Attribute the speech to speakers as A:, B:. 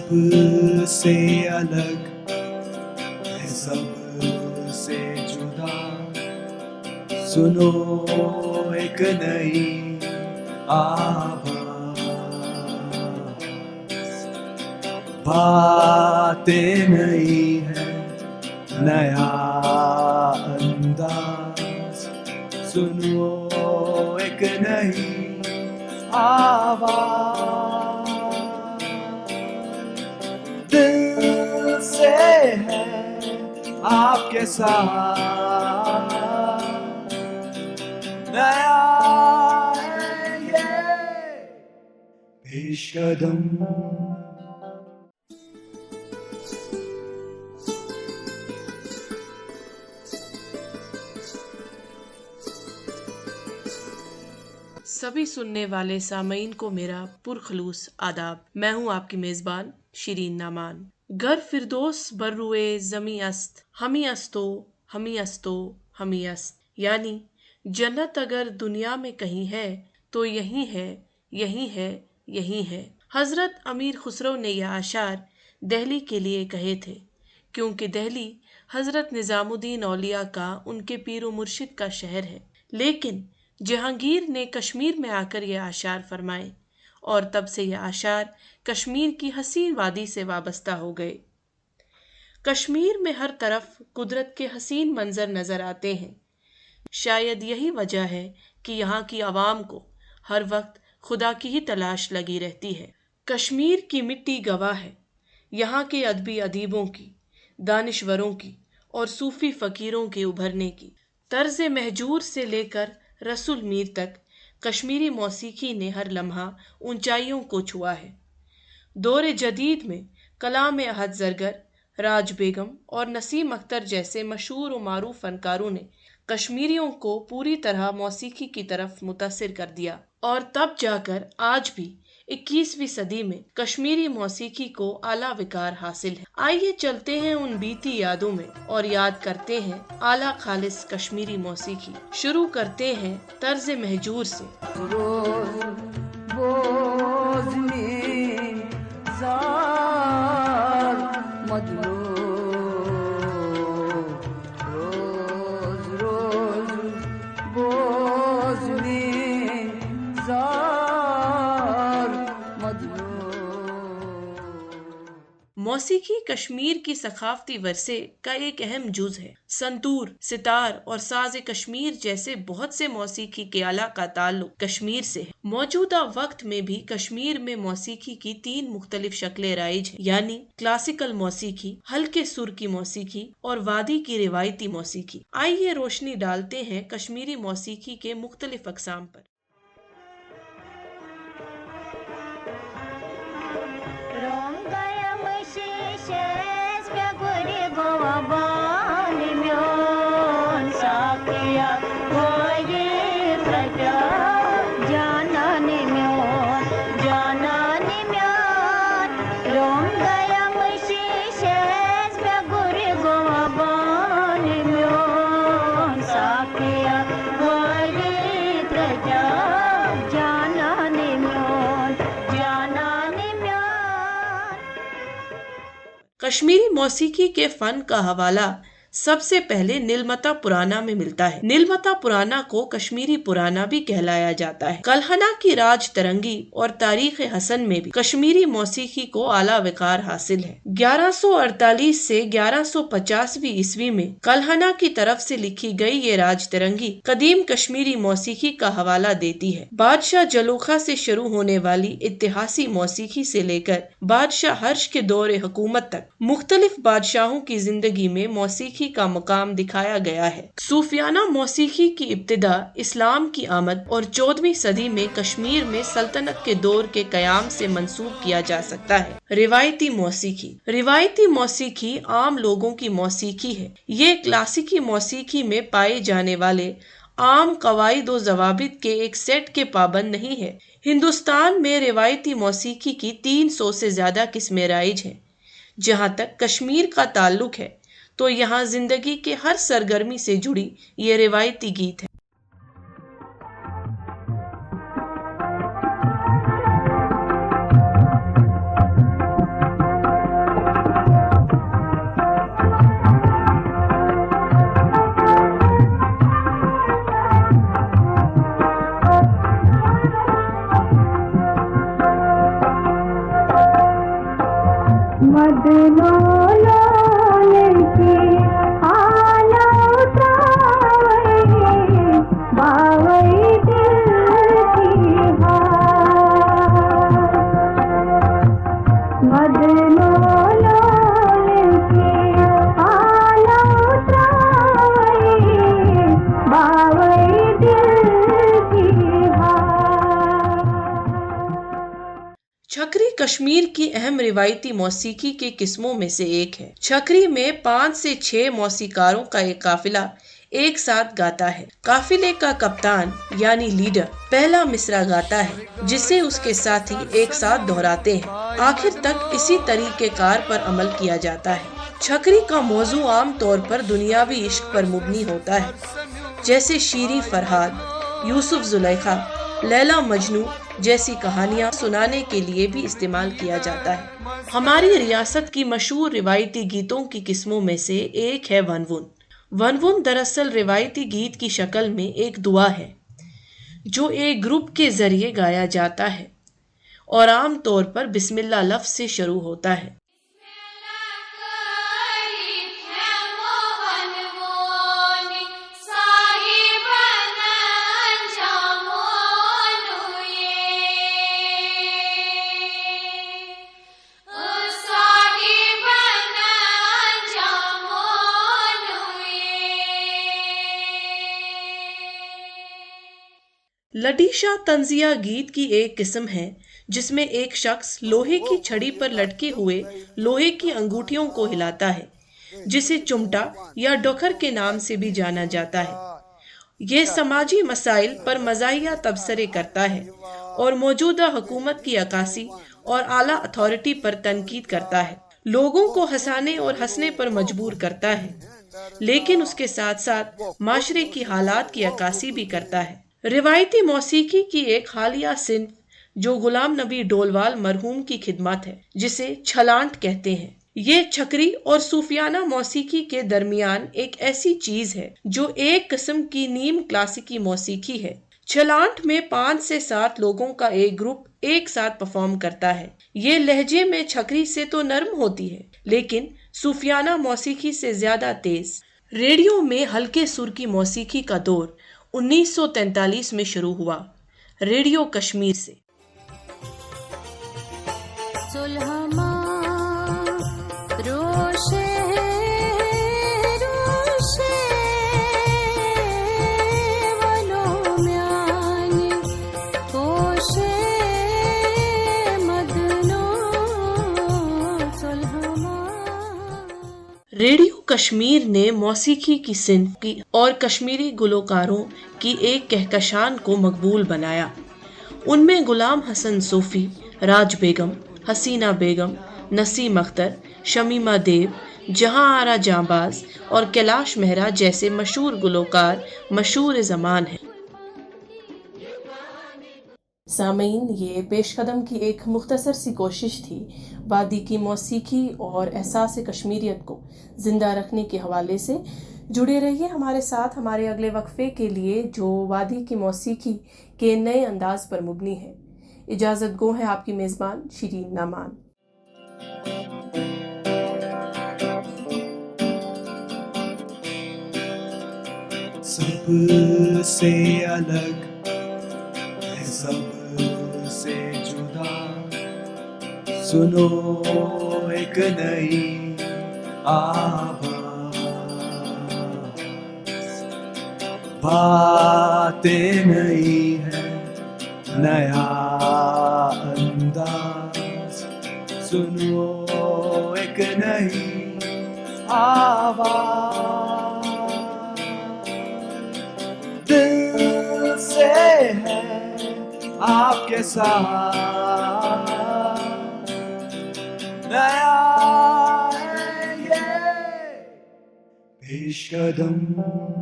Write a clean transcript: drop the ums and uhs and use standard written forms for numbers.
A: سے الگ ہے، سب سے جدا، سنو ایک نئی آواز، باتیں نئی ہیں، نیا انداز، سنو ایک نئی آواز، دل سے ہے آپ کے ساتھ، نیا ہے یہ پیش قدم۔
B: سبھی سننے والے سامعین کو میرا پرخلوص آداب۔ میں ہوں آپ کی میزبان شیرین نعمان۔ گر فردوس بر روئے زمیں است، ہمیں استو ہمیں استو ہمیں است، یعنی جنت اگر دنیا میں کہیں ہے تو یہی ہے یہی ہے یہی ہے۔ حضرت امیر خسرو نے یہ اشعار دہلی کے لیے کہے تھے، کیونکہ دہلی حضرت نظام الدین اولیاء کا، ان کے پیر و مرشد کا شہر ہے، لیکن جہانگیر نے کشمیر میں آ کر یہ اشعار فرمائے، اور تب سے یہ اشعار کشمیر کی حسین وادی سے وابستہ ہو گئے۔ کشمیر میں ہر طرف قدرت کے حسین منظر نظر آتے ہیں، شاید یہی وجہ ہے کہ یہاں کی عوام کو ہر وقت خدا کی ہی تلاش لگی رہتی ہے۔ کشمیر کی مٹی گواہ ہے یہاں کے ادبی ادیبوں کی، دانشوروں کی اور صوفی فقیروں کے ابھرنے کی۔ طرز مہجور سے لے کر رسول میر تک کشمیری موسیقی نے ہر لمحہ اونچائیوں کو چھوا ہے۔ دور جدید میں کلام احد زرگر، راج بیگم اور نسیم اختر جیسے مشہور و معروف فنکاروں نے کشمیریوں کو پوری طرح موسیقی کی طرف متاثر کر دیا، اور تب جا کر آج بھی 21ویں صدی میں کشمیری موسیقی کو اعلیٰ وقار حاصل ہے۔ آئیے چلتے ہیں ان بیتی یادوں میں اور یاد کرتے ہیں اعلیٰ خالص کشمیری موسیقی۔ شروع کرتے ہیں طرز مہجور سے۔
C: روز بوز میں زار مدلو، روز روز بوز میں زار مدلو۔
B: موسیقی کشمیر کی ثقافتی ورثے کا ایک اہم جز ہے۔ سنتور، ستار اور ساز کشمیر جیسے بہت سے موسیقی کے آلہ کا تعلق کشمیر سے ہے۔ موجودہ وقت میں بھی کشمیر میں موسیقی کی 3 مختلف شکلیں رائج ہیں، یعنی کلاسیکل موسیقی، ہلکے سر کی موسیقی اور وادی کی روایتی موسیقی۔ آئیے روشنی ڈالتے ہیں کشمیری موسیقی کے مختلف اقسام پر۔ کشمیری موسیقی کے فن کا حوالہ سب سے پہلے نیلمتا پرانا میں ملتا ہے۔ نیلمتا پرانا کو کشمیری پرانا بھی کہلایا جاتا ہے۔ کلہنہ کی راج ترنگی اور تاریخ حسن میں بھی کشمیری موسیقی کو اعلیٰ وقار حاصل ہے۔ 1148 سے 1150 عیسوی میں کلہنہ کی طرف سے لکھی گئی یہ راج ترنگی قدیم کشمیری موسیقی کا حوالہ دیتی ہے۔ بادشاہ جلوکھا سے شروع ہونے والی اتہاسی موسیقی سے لے کر بادشاہ ہرش کے دور حکومت تک مختلف بادشاہوں کی زندگی میں موسیقی کا مقام دکھایا گیا ہے۔ صوفیانہ موسیقی کی ابتدا اسلام کی آمد اور 14ویں صدی میں کشمیر میں سلطنت کے دور کے قیام سے منسوب کیا جا سکتا ہے۔ روایتی موسیقی۔ روایتی موسیقی عام لوگوں کی موسیقی ہے۔ یہ کلاسیکی موسیقی میں پائے جانے والے عام قواعد و ضوابط کے ایک سیٹ کے پابند نہیں ہے۔ ہندوستان میں روایتی موسیقی کی 300 سے زیادہ قسمیں رائج ہیں۔ جہاں تک کشمیر کا تعلق ہے تو یہاں زندگی کے ہر سرگرمی سے جڑی یہ روایتی گیت ہے۔ چھکری کشمیر کی اہم روایتی موسیقی کے قسموں میں سے ایک ہے۔ چھکری میں 5 سے 6 موسیقاروں کا ایک قافلہ ایک ساتھ گاتا ہے۔ قافلے کا کپتان یعنی لیڈر پہلا مصرع گاتا ہے جسے اس کے ساتھی ایک ساتھ دہراتے ہیں۔ آخر تک اسی طریقہ کار پر عمل کیا جاتا ہے۔ چھکری کا موضوع عام طور پر دنیاوی عشق پر مبنی ہوتا ہے، جیسے شیریں فرہاد، یوسف زلیخا، لیلا مجنوں جیسی کہانیاں سنانے کے لیے بھی استعمال کیا جاتا ہے۔ ہماری ریاست کی مشہور روایتی گیتوں کی قسموں میں سے ایک ہے ون ون۔ ون ون دراصل روایتی گیت کی شکل میں ایک دعا ہے جو ایک گروپ کے ذریعے گایا جاتا ہے اور عام طور پر بسم اللہ لفظ سے شروع ہوتا ہے۔ لڈیشا طنزیہ گیت کی ایک قسم ہے جس میں ایک شخص لوہے کی چھڑی پر لٹکے ہوئے لوہے کی انگوٹھیوں کو ہلاتا ہے، جسے چمٹا یا ڈوکھر کے نام سے بھی جانا جاتا ہے۔ یہ سماجی مسائل پر مزاحیہ تبصرے کرتا ہے اور موجودہ حکومت کی عکاسی اور اعلیٰ اتھارٹی پر تنقید کرتا ہے۔ لوگوں کو ہنسانے اور ہنسنے پر مجبور کرتا ہے، لیکن اس کے ساتھ ساتھ معاشرے کی حالات کی عکاسی بھی کرتا ہے۔ روایتی موسیقی کی ایک حالیہ صنف جو غلام نبی ڈولوال مرحوم کی خدمت ہے، جسے چھلانٹ کہتے ہیں۔ یہ چھکری اور صوفیانہ موسیقی کے درمیان ایک ایسی چیز ہے جو ایک قسم کی نیم کلاسیکی موسیقی ہے۔ چھلانٹ میں 5 سے 7 لوگوں کا ایک گروپ ایک ساتھ پرفارم کرتا ہے۔ یہ لہجے میں چھکری سے تو نرم ہوتی ہے لیکن صوفیانہ موسیقی سے زیادہ تیز۔ ریڈیو میں ہلکے سر کی موسیقی کا دور 1943 میں شروع ہوا، ریڈیو کشمیر سے۔ ریڈیو کشمیر نے موسیقی کی صنف کی اور کشمیری گلوکاروں کی ایک کہکشان کو مقبول بنایا۔ ان میں غلام حسن صوفی، راج بیگم، حسینہ بیگم، نسیم اختر، شمیمہ دیو، جہاں آرا جانباز اور کیلاش مہرا جیسے مشہور گلوکار مشہور زمان ہیں۔ سامعین، یہ پیش قدم کی ایک مختصر سی کوشش تھی وادی کی موسیقی اور احساس کشمیریت کو زندہ رکھنے کے حوالے سے۔ جڑے رہیے ہمارے ساتھ ہمارے اگلے وقفے کے لیے جو وادی کی موسیقی کے نئے انداز پر مبنی ہے۔ اجازت گو ہے آپ کی میزبان شیرین نعمان۔
A: سب سے الگ ہے، سب سے جدا، سنو ایک نئی آواز، باتیں نئی ہے، نیا انداز، سنو ایک نئی آواز، دل سے ہے آپ کے ساتھ، نیا ہے یہ پیش قدم۔